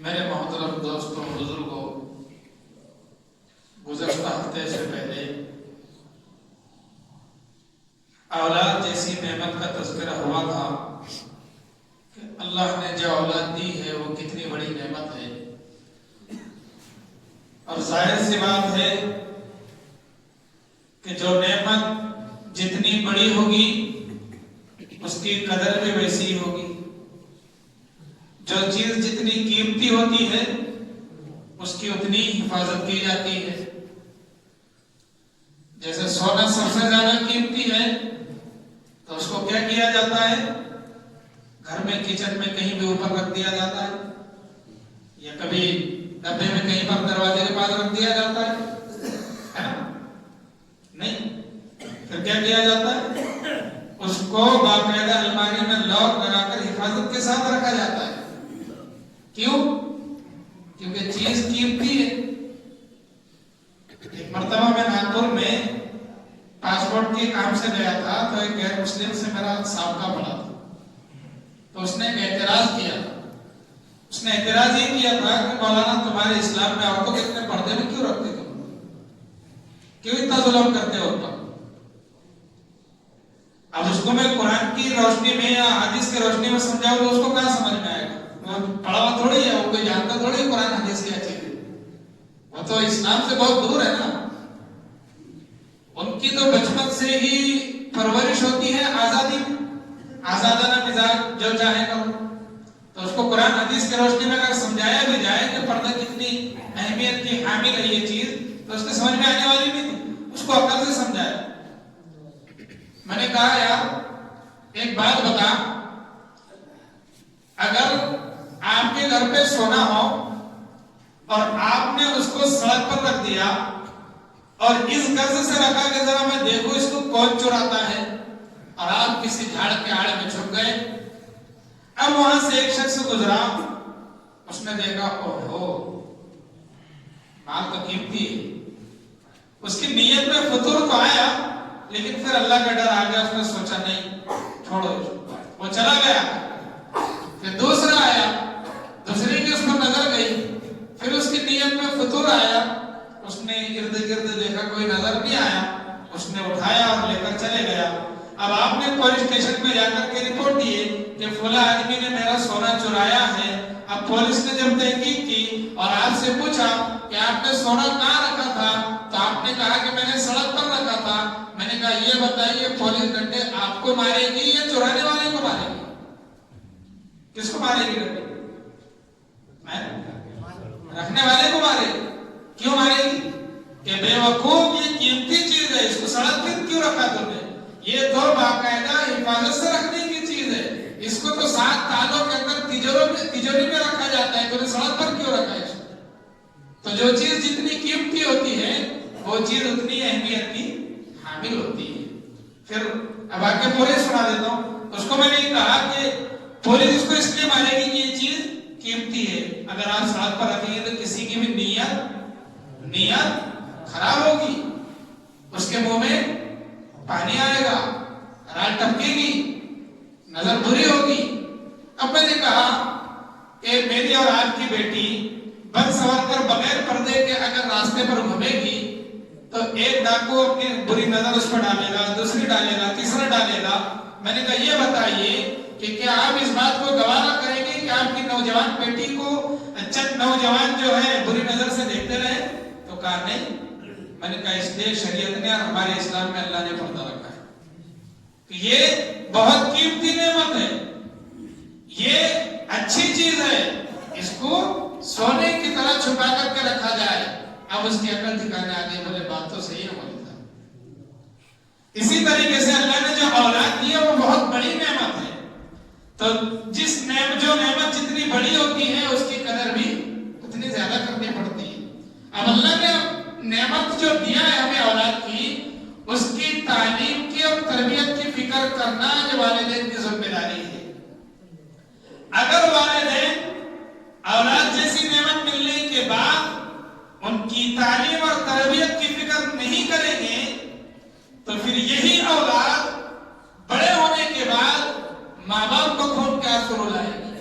میرے محترم دوستوں، بزرگوں، گزشتہ ہفتے سے پہلے اولاد جیسی نعمت کا تذکرہ ہوا تھا کہ اللہ نے جو اولاد دی ہے وہ کتنی بڑی نعمت ہے، اور ظاہر سی بات ہے کہ جو نعمت جتنی بڑی ہوگی اس کی قدر بھی ویسی ہی ہوگی، جو چیز جتنی قیمتی ہوتی ہے اس کی اتنی حفاظت کی جاتی ہے۔ جیسے سونا سب سے زیادہ قیمتی ہے تو اس کو کیا کیا جاتا ہے؟ گھر میں کچن میں کہیں بھی اوپر رکھ دیا جاتا ہے، یا کبھی ڈبے میں کہیں پر دروازے کے پاس رکھ دیا جاتا ہے نا؟ نہیں، پھر کیا کیا جاتا ہے؟ اس کو باقاعدہ الماری میں لاک لگا کر حفاظت کے ساتھ رکھا جاتا ہے۔ کیوں؟ کیونکہ چیز قیمتی ہے۔ ایک مرتبہ میں ناگپور میں پاسپورٹ کے کام سے گیا تھا تو ایک غیر مسلم سے میرا سابقہ پڑا تھا، تو اس نے ایک اعتراض کیا تھا۔ اس نے اعتراض یہ کیا تھا کہ مولانا تمہارے اسلام میں عورتوں کے اتنے پردے میں کیوں رکھتے تم؟ کیوں اتنا ظلم کرتے ہو تم؟ اب اس کو میں قرآن کی روشنی میں یا حدیث کی روشنی میں سمجھاؤں تو اس کو کہاں سمجھ میں آئے گا؟ وہ پڑھا ہوا تھوڑی ہے، وہ کوئی جانتا تھوڑی ہے قرآن حدیث کیا چیز ہے، وہ تو اسلام سے بہت دور ہے نا۔ ان کی تو بچپن سے ہی پرورش ہوتی ہے آزادی میں، آزادانہ مزاج جو چاہے کرو، تو اس کو قرآن حدیث کی روشنی میں اگر سمجھایا بھی جائے کہ پردہ کتنی اہمیت کی حامل ہے یہ چیز، تو اس کے سمجھ میں آنے والی بھی نہیں، اس کو عقل سے سمجھایا۔ میں نے کہا یار ایک بات بتا، اگر آپ کے گھر پہ سونا ہو اور آپ نے اس کو سڑک پر رکھ دیا اور اس غرض سے رکھا کہ ذرا میں دیکھوں اس کو کون چراتا ہے، اور آپ کسی جھاڑ کے آڑ میں چھپ گئے، اب وہاں سے ایک شخص گزرا، اس نے دیکھا اوہو مال تو قیمتی ہے، اس کی نیت میں فطور تو آیا لیکن پھر اللہ کا ڈر آ گیا، اس نے سوچا نہیں چھوڑو، وہ چلا گیا۔ پھر دوسرا آیا، دوسرے کی اس پر نظر گئی، پھر اس کی نیت میں فطور آیا، اس نے ارد گرد دیکھا کوئی نظر نہیں آیا، اس نے اٹھایا اور لے کر چلے گیا۔ اب آپ نے پولیس اسٹیشن میں جا کر کے رپورٹ دی کہ فلاں آدمی نے میرا سونا چرایا ہے۔ اب پولیس نے جب تحقیق کی اور آپ سے پوچھا کہ آپ نے سونا کہاں رکھا تھا، تو آپ نے کہا کہ میں نے سڑک پر رکھا تھا۔ میں نے کہا یہ بتائیے پولیس ڈنڈے آپ کو مارے گی یا چرانے والے کو مارے گی؟ کس کو مارے گی ڈنڈے؟ رکھنے والے کو مارے گی۔ کیوں مارے گی؟ کہ بے وقوف یہ قیمتی چیز ہے، اس کو سڑک پر کیوں رکھا تم نے؟ یہ تو باقاعدہ حفاظت سے رکھنے کی چیز ہے، اس کو تو 7 تالوں کے اندر تجوری میں رکھا جاتا ہے، تو سڑک پر کیوں رکھا ہے اس کو؟ تو جو چیز جتنی قیمتی ہوتی ہے وہ چیز اتنی اہمیت کی حامل ہوتی ہے۔ پھر اب آگے پولیس سنا دیتا ہوں، اس کو میں نے کہا کہ پولیس اس کو اس لیے مارے گی کہ یہ چیز قیمتی ہے، اگر آپ سڑک پر رکھیں گے تو کسی کی بھی نیت خراب ہوگی، اس کے منہ میں پانی آئے گا، رال ٹپکے گی، نظر بری ہوگی۔ اب میں نے کہا کہ میری اور آپ کی بیٹی بن سنور کر بغیر پردے کے اگر راستے پر گھومے گی تو ایک ڈاکو اپنی بری نظر اس پر ڈالے گا، دوسری ڈالے گا، تیسرا ڈالے گا۔ میں نے کہا یہ بتائیے کہ کیا آپ اس بات کو گوارا کریں گے کہ آپ کی نوجوان بیٹی کو چند نوجوان جو ہے بری نظر سے دیکھتے رہے؟ تو کہا نہیں۔ میں نے کہا اس لیے شریعت نے اور ہمارے اسلام میں اللہ نے پردہ رکھا ہے کہ یہ بہت قیمتی نعمت ہے، یہ اچھی چیز ہے، اس کو سونے کی طرح چھپا کر کے رکھا جائے۔ اب اس کی عقل ٹھکانے آ گئی، بولے بات تو صحیح ہے مولانا صاحب۔ اسی طریقے سے اللہ نے جو اولاد دی ہے وہ بہت بڑی نعمت ہے، تو جو نعمت جتنی بڑی ہوتی ہے اس کی قدر بھی اتنی زیادہ کرنی پڑتی ہے۔ اب اللہ نے نعمت جو دیا ہے ہمیں اولاد کی، اس کی تعلیم کی اور تربیت کی فکر کرنا جو والدین کی ذمہ داری ہے۔ اگر والدین اولاد جیسی نعمت ملنے کے بعد ان کی تعلیم اور تربیت کی فکر نہیں کریں گے تو پھر یہی اولاد بڑے ہونے کے بعد ماں باپ کو خون کے آنسو رلائے گی،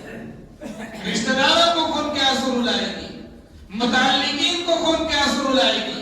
رشتہ داروں کو خون کے آنسو متعلقین کو خون کے آنسو رلائے گی.